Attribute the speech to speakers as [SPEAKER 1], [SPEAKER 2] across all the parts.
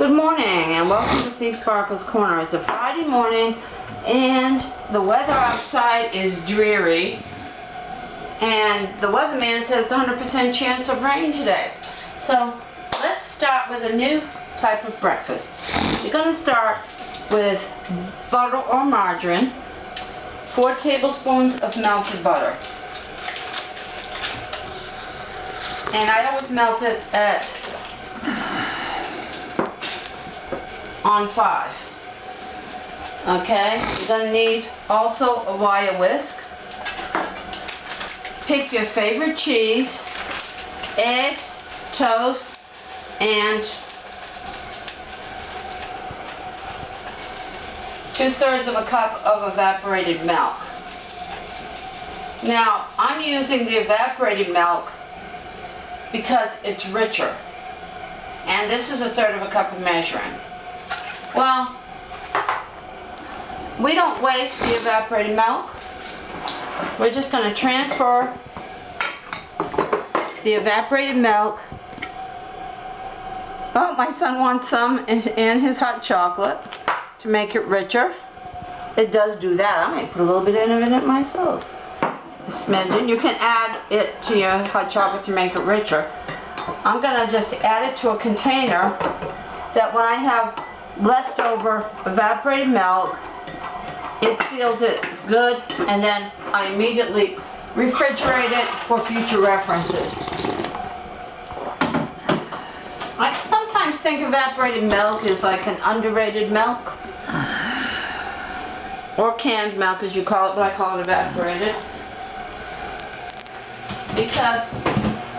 [SPEAKER 1] Good morning and welcome to Sea Sparkles Corner. It's a Friday morning and the weather outside is dreary and the weatherman said it's 100% chance of rain today. So let's start with a new type of breakfast. You're going to start with butter or margarine, 4 tablespoons of melted butter. And I always melt it on 5. Okay, you're going to need also a wire whisk. Pick your favorite cheese, eggs, toast, and 2/3 of a cup of evaporated milk. Now, I'm using the evaporated milk because it's richer. And this is 1/3 of a cup of measuring. Well, we don't waste the evaporated milk. We're just going to transfer the evaporated milk. Oh, my son wants some in his hot chocolate to make it richer. It does do that. I might put a little bit in it myself. A smidgen. You can add it to your hot chocolate to make it richer. I'm going to just add it to a container that when I have leftover evaporated milk, it seals it good, and then I immediately refrigerate it for future references. I sometimes think evaporated milk is like an underrated milk, or canned milk as you call it, but I call it evaporated, because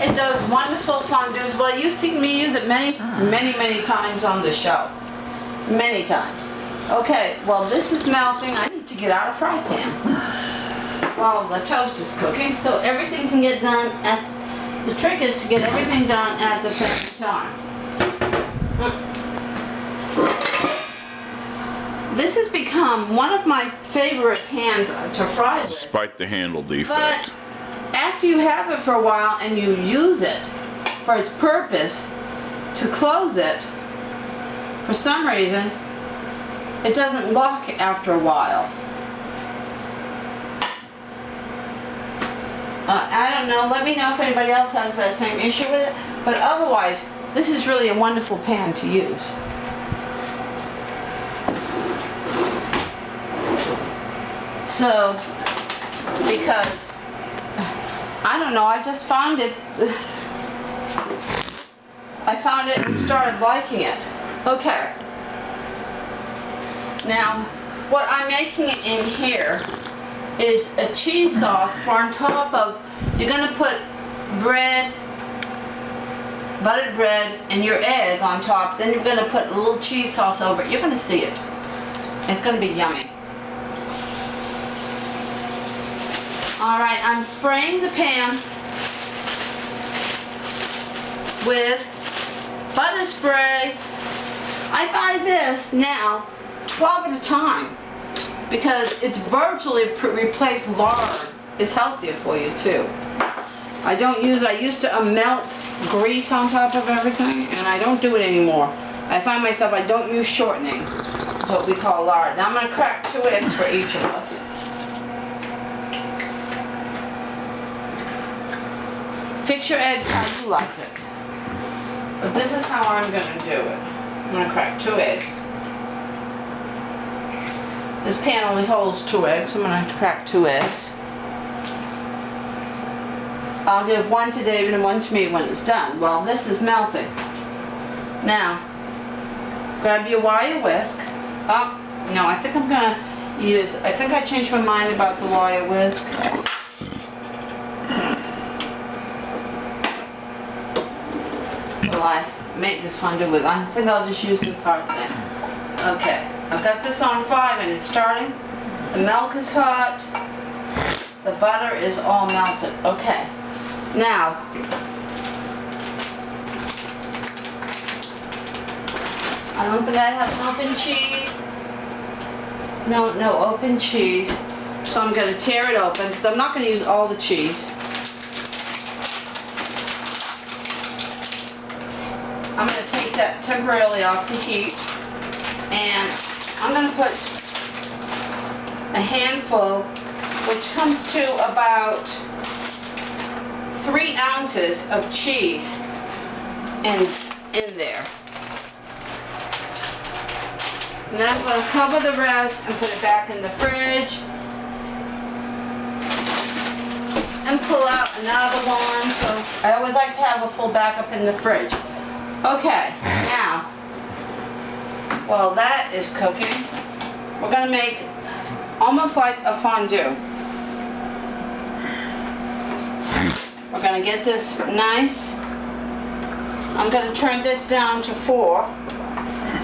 [SPEAKER 1] it does wonderful fondues. Well, you see me use it many times on the show. Many times. Okay, well this is melting. I need to get out a fry pan while the toast is cooking so everything can get done the trick is to get everything done at the same time. This has become one of my favorite pans to fry with.
[SPEAKER 2] Despite the handle defect.
[SPEAKER 1] But after you have it for a while and you use it for its purpose to close it, for some reason, it doesn't lock after a while. I don't know, let me know if anybody else has that same issue with it, but otherwise, this is really a wonderful pan to use. So, because, I don't know, I just found it, and started liking it. Okay. Now, what I'm making it in here is a cheese sauce for on top of, you're going to put bread, buttered bread, and your egg on top. Then you're going to put a little cheese sauce over it. You're going to see it. It's going to be yummy. Alright, I'm spraying the pan with butter spray. I buy this now 12 at a time because it's virtually replaced lard. It's healthier for you too. I used to melt grease on top of everything, and I don't do it anymore. I find myself, I don't use shortening. It's what we call lard. Now I'm going to crack 2 eggs for each of us. Fix your eggs how you like it. But this is how I'm going to do it. I'm going to crack 2 eggs. This pan only holds 2 eggs, so I'm going to crack 2 eggs. I'll give 1 to David and 1 to me when it's done. Well, this is melting. Now, grab your wire whisk. Oh, no, I think I'm going to use, I think I changed my mind about the wire whisk. Well, I make this fondue with, I think I'll just use this hard thing. Okay, I've got this on 5 and it's starting. The milk is hot. The butter is all melted. Okay, now, I don't think I have an open cheese. No open cheese. So I'm going to tear it open because I'm not going to use all the cheese. I'm going to take that temporarily off the heat. And I'm going to put a handful, which comes to about 3 ounces of cheese in there. And then I'm going to cover the rest and put it back in the fridge. And pull out another one. So I always like to have a full backup in the fridge. Okay, now, while that is cooking, we're going to make almost like a fondue. We're going to get this nice. I'm going to turn this down to 4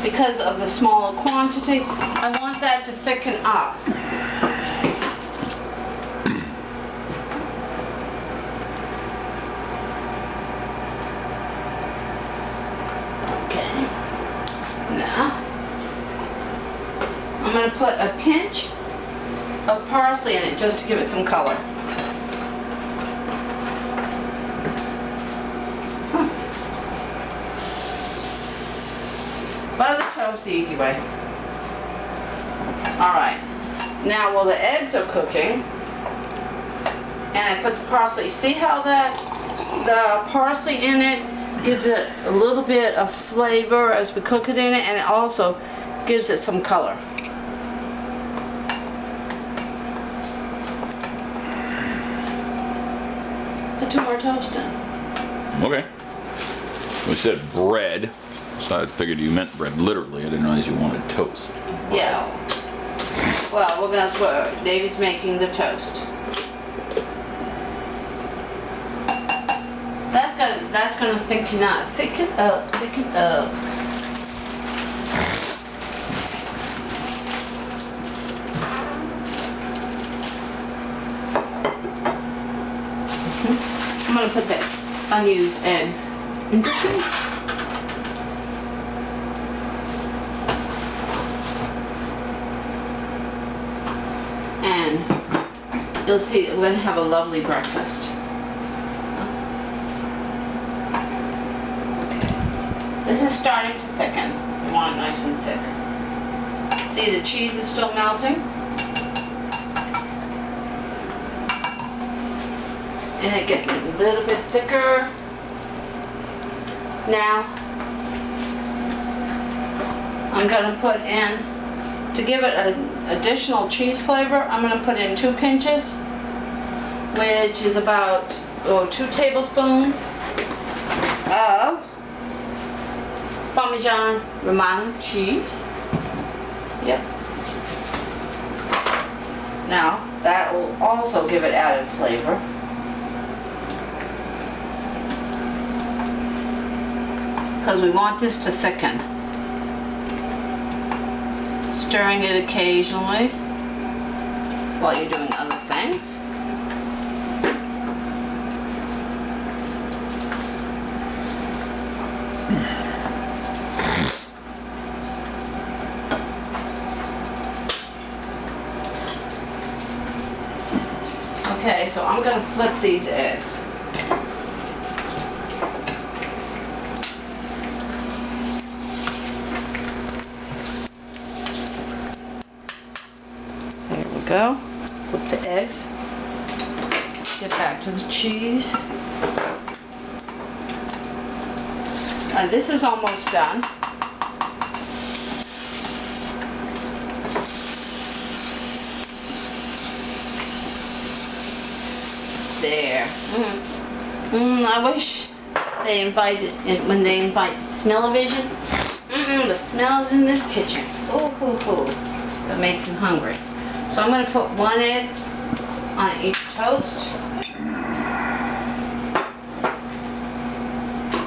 [SPEAKER 1] because of the smaller quantity. I want that to thicken up. Okay. Now, I'm going to put a pinch of parsley in it just to give it some color. Butter the toast the easy way. Alright, now while the eggs are cooking, and I put the parsley, see how the parsley in it gives it a little bit of flavor as we cook it in it, and it also gives it some color. Put 2 more toast in.
[SPEAKER 2] Okay. We said bread, so I figured you meant bread literally. I didn't realize you wanted toast.
[SPEAKER 1] Yeah. Well, that's what David's making the toast. That's gonna thicken up. Thicken up. Thicken up. I'm gonna put the unused eggs into here. And you'll see we're gonna have a lovely breakfast. Okay. This is starting to thicken. We want it nice and thick. See, the cheese is still melting. And it getting a little bit thicker. Now, I'm gonna put in, to give it an additional cheese flavor, I'm gonna put in 2 pinches, which is about 2 tablespoons of Parmesan Romano cheese. Yep. Now, that will also give it added flavor. Because we want this to thicken. Stirring it occasionally while you're doing other things. Okay, so I'm going to flip these eggs. Go. Flip the eggs. Get back to the cheese. And this is almost done. There. I wish they invited, when they invite smell-o-vision. The smells in this kitchen. Ooh. That make you hungry. So I'm going to put 1 egg on each toast.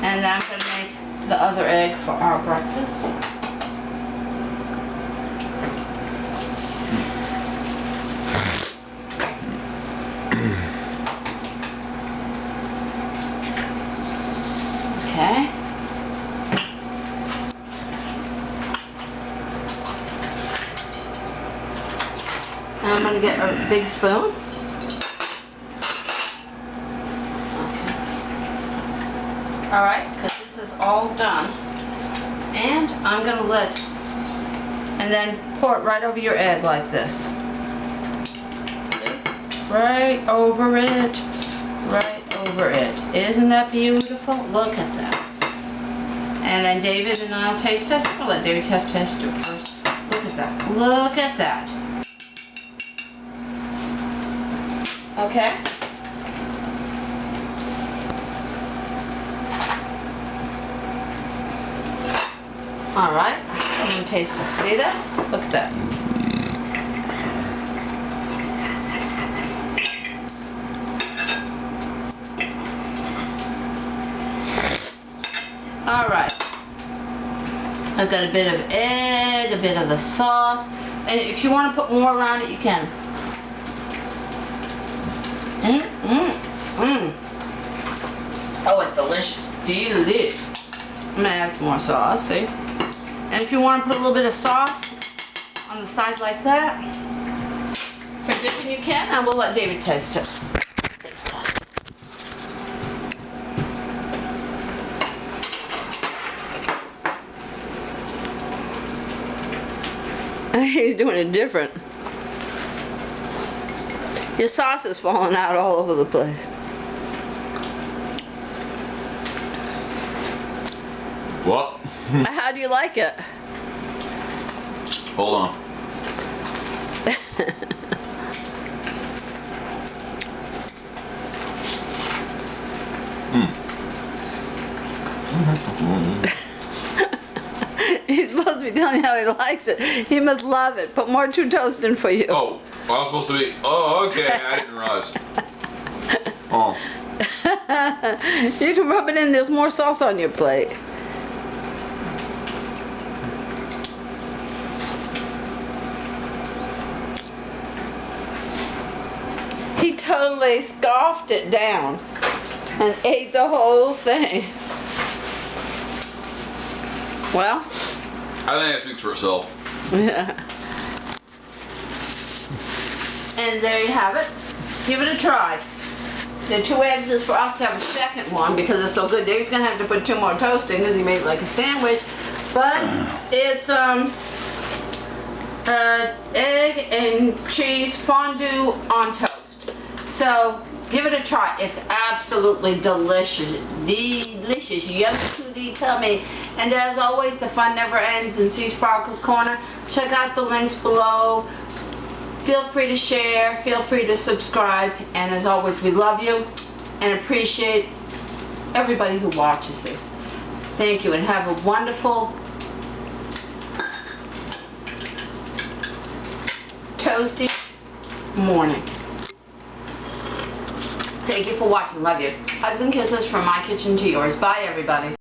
[SPEAKER 1] And then I'm going to make the other egg for our breakfast. Okay. And I'm going to get a big spoon. Okay. Alright, because this is all done. I'm gonna let, and then pour it right over your egg like this. Right over it, right over it. Isn't that beautiful? Look at that. And then David and I'll taste test it. We'll let David test it first. Look at that. Look at that. Okay? Alright. I'm going to taste it. See that? Look at that. Alright. I've got a bit of egg, a bit of the sauce, and if you want to put more around it, you can. Oh, it's delicious. Delish. I'm going to add some more sauce, see? And if you want to put a little bit of sauce on the side like that, for dipping you can, and we'll let David taste it. He's doing it different. Your sauce is falling out all over the place.
[SPEAKER 2] What?
[SPEAKER 1] How do you like it?
[SPEAKER 2] Hold on.
[SPEAKER 1] He's supposed to be telling you how he likes it. He must love it. Put more two toast in for you.
[SPEAKER 2] Oh, I was supposed to be. Oh, okay. I didn't realize. Oh.
[SPEAKER 1] You can rub it in. There's more sauce on your plate. He totally scoffed it down and ate the whole thing. Well,
[SPEAKER 2] I think that speaks for itself.
[SPEAKER 1] yeah. And there you have it. Give it a try. The 2 eggs is for us to have a second one because it's so good. Dave's gonna have to put 2 more toast in because he made it like a sandwich. But it's egg and cheese fondue on toast. So give it a try. It's absolutely delicious. Delicious. Yummy to the tummy. And as always, the fun never ends in Sea Sparkles Corner. Check out the links below. Feel free to share. Feel free to subscribe. And as always, we love you and appreciate everybody who watches this. Thank you and have a wonderful toasty morning. Thank you for watching. Love you. Hugs and kisses from my kitchen to yours. Bye, everybody.